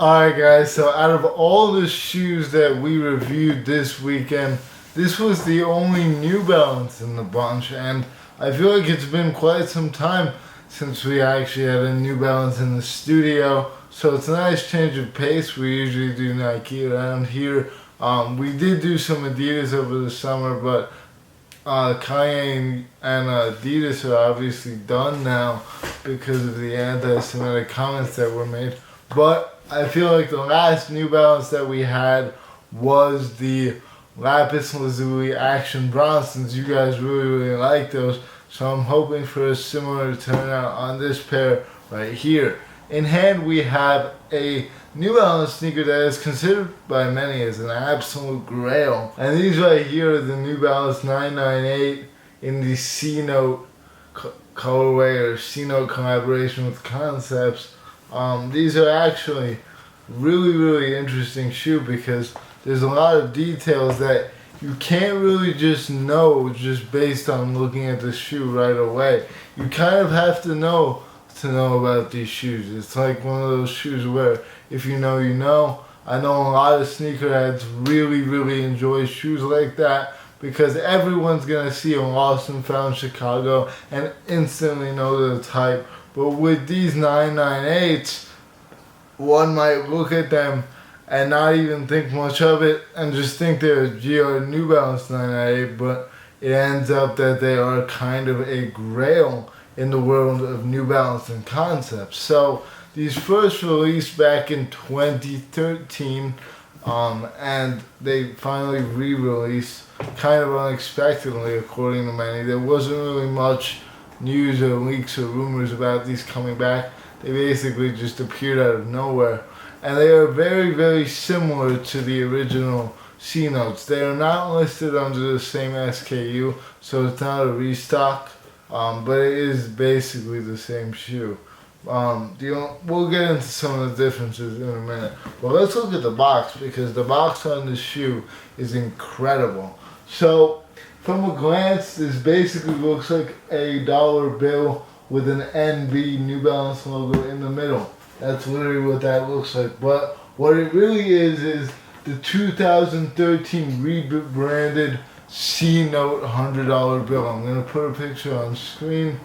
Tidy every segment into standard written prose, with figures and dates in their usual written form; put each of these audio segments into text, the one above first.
Alright guys, so out of all the shoes that we reviewed this weekend, this was the only New Balance in the bunch, and I feel like it's been quite some time since we actually had a New Balance in the studio, so it's a nice change of pace. We usually do Nike around here. We did do some Adidas over the summer, but Kanye and Adidas are obviously done now because of the anti-Semitic comments that were made. But I feel like the last New Balance that we had was the Lapis Lazuli Action Bronsons. You guys really like those, so I'm hoping for a similar turnout on this pair right here. In hand we have a New Balance sneaker that is considered by many as an absolute grail. And these right here are the New Balance 998 in the C-Note colorway or C-Note collaboration with Concepts. These are actually really interesting shoe because there's a lot of details that you can't really just know just based on looking at the shoe right away. You kind of have to know about these shoes. It's like one of those shoes where if you know, you know. I know a lot of sneakerheads really enjoy shoes like that because everyone's gonna see a Lost and Found Chicago and instantly know the type. But with these 998s, one might look at them and not even think much of it and just think they're a GR New Balance 998, but it ends up that they are kind of a grail in the world of New Balance and Concepts. So these first released back in 2013, and they finally re-released kind of unexpectedly according to many. There wasn't really much news or leaks or rumors about these coming back. They basically just appeared out of nowhere. And they are very similar to the original C-Notes. They are not listed under the same SKU, so it's not a restock, but it is basically the same shoe. We'll get into some of the differences in a minute. But let's look at the box, because the box on this shoe is incredible. So, from a glance, this basically looks like a dollar bill with an NB New Balance logo in the middle. That's literally what that looks like. But what it really is the 2013 rebranded C-Note $100 bill. I'm going to put a picture on screen.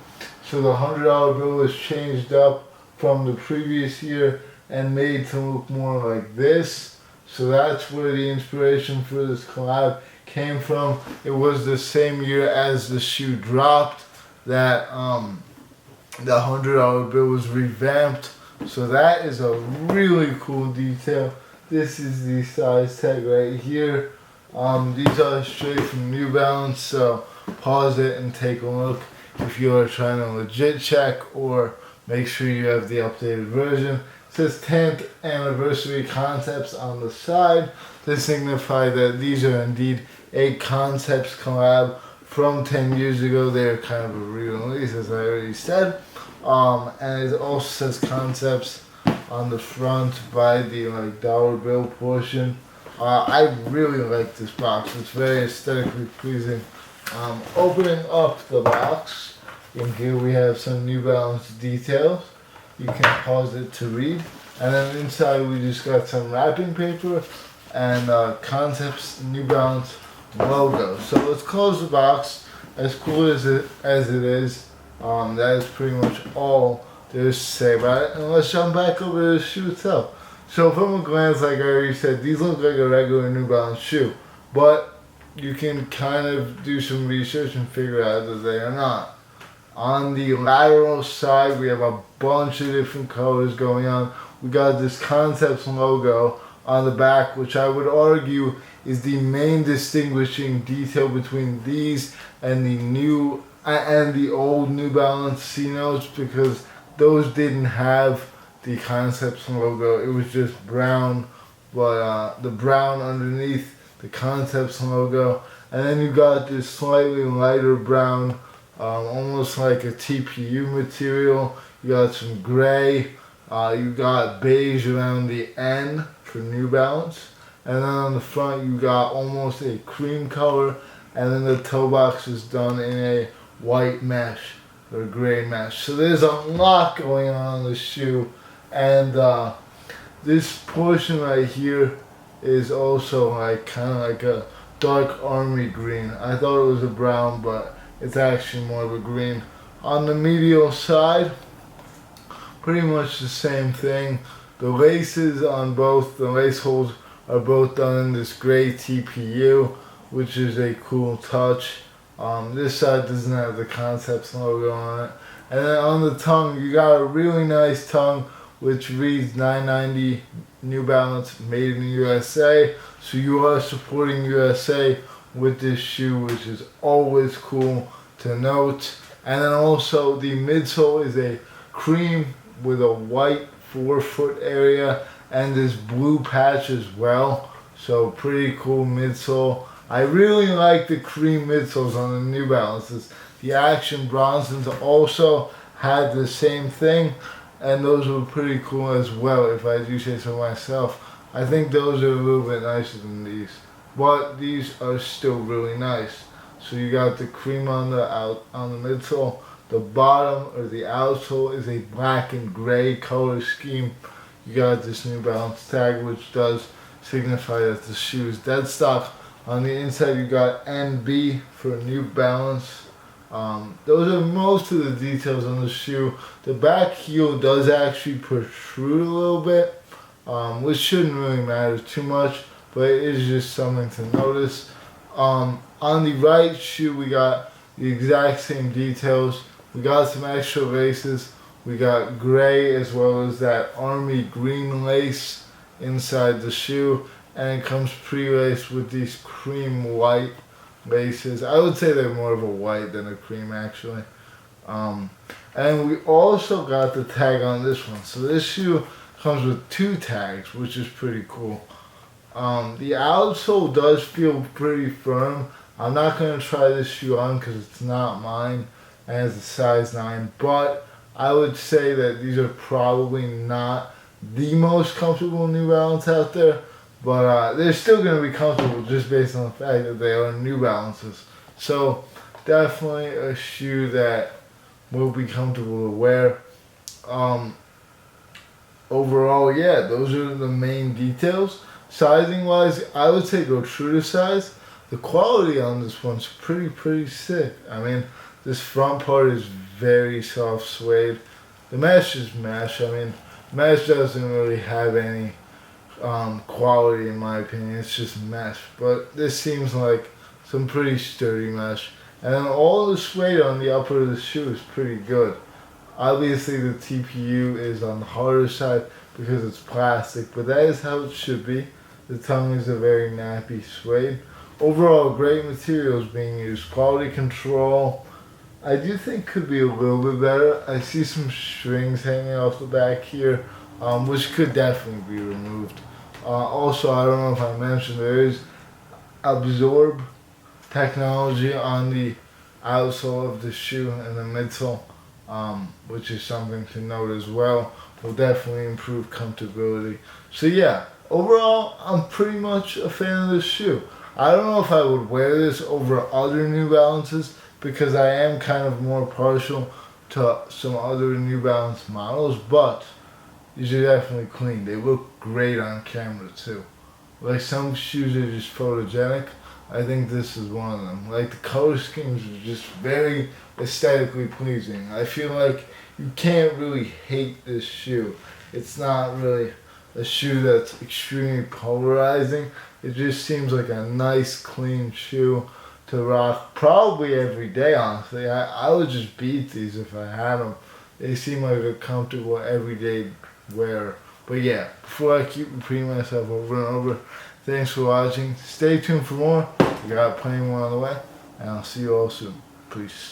So the $100 bill is changed up from the previous year and made to look more like this. So that's where the inspiration for this collab came from. It was the same year as the shoe dropped that the $100 bill was revamped. So that is a really cool detail. This is the size tag right here. These are straight from New Balance, so pause it and take a look if you are trying to legit check or make sure you have the updated version. It says 10th anniversary Concepts on the side to signify that these are indeed a Concepts collab from 10 years ago. They're kind of a re-release, as I already said. And it also says Concepts on the front by the dollar bill portion. I really like this box. It's very aesthetically pleasing. Opening up the box, in here we have some New Balance details. You can pause it to read. And then inside we just got some wrapping paper and Concepts New Balance logo. So let's close the box. As cool as it is, that is pretty much all there is to say about it. And let's jump back over to the shoe itself. So from a glance, like I already said, these look like a regular New Balance shoe. But you can kind of do some research and figure out that they are not. On the lateral side, we have a bunch of different colors going on. We got this Concepts logo on the back, which I would argue is the main distinguishing detail between these and the old New Balance C-Notes, because those didn't have the Concepts logo. It was just brown, but the brown underneath the Concepts logo, and then you got this slightly lighter brown, almost like a TPU material. You got some gray, you got beige around the N for New Balance, and then on the front you got almost a cream color, and then the toe box is done in a white mesh or gray mesh. So there's a lot going on in the shoe, and this portion right here is also like kind of like a dark army green. I thought it was a brown, but it's actually more of a green. On the medial side, pretty much the same thing. The laces on both the lace holes are both done in this gray TPU, which is a cool touch. This side doesn't have the Concepts logo on it. And then on the tongue, you got a really nice tongue, which reads 990 New Balance, made in the USA. So you are supporting USA with this shoe, which is always cool to note. And then also the midsole is a cream with a white forefoot area and this blue patch as well. So pretty cool midsole. I really like the cream midsoles on the New Balances. The Action Bronsons also had the same thing, and those were pretty cool as well, if I do say so myself. I think those are a little bit nicer than these, but these are still really nice. So you got the cream on the midsole. The bottom or the outsole is a black and gray color scheme. You got this New Balance tag, which does signify that the shoe is dead stock. On the inside, you got NB for New Balance. Those are most of the details on the shoe. The back heel does actually protrude a little bit, which shouldn't really matter too much, but it is just something to notice. On the right shoe, we got the exact same details. We got some extra laces. We got gray as well as that army green lace inside the shoe, and it comes pre-laced with these cream white laces. I would say they're more of a white than a cream, actually. And we also got the tag on this one. So this shoe comes with 2 tags, which is pretty cool. The outsole does feel pretty firm. I'm not going to try this shoe on because it's not mine and it's a size 9, but I would say that these are probably not the most comfortable New Balance out there, but they're still going to be comfortable just based on the fact that they are New Balances. So definitely a shoe that will be comfortable to wear. Overall, yeah, those are the main details. Sizing wise, I would say go true to size. The quality on this one's pretty sick. I mean, this front part is very soft suede. The mesh is mesh. I mean, mesh doesn't really have any quality in my opinion. It's just mesh. But this seems like some pretty sturdy mesh. And then all the suede on the upper of the shoe is pretty good. Obviously the TPU is on the harder side because it's plastic, but that is how it should be. The tongue is a very nappy suede. Overall, great materials being used. Quality control, I do think could be a little bit better. I see some strings hanging off the back here, which could definitely be removed. Also, I don't know if I mentioned, there is absorb technology on the outsole of the shoe and the midsole, which is something to note as well. Will definitely improve comfortability. So yeah, overall, I'm pretty much a fan of this shoe. I don't know if I would wear this over other New Balances because I am kind of more partial to some other New Balance models, but these are definitely clean. They look great on camera too. Like some shoes are just photogenic. I think this is one of them. Like the color schemes are just very aesthetically pleasing. I feel like you can't really hate this shoe. It's not really a shoe that's extremely polarizing. It just seems like a nice clean shoe to rock probably every day, honestly. I would just beat these if I had them. They seem like a comfortable everyday wear. But yeah, before I keep repeating myself over and over, thanks for watching. Stay tuned for more. We got plenty more on the way, and I'll see you all soon. Peace.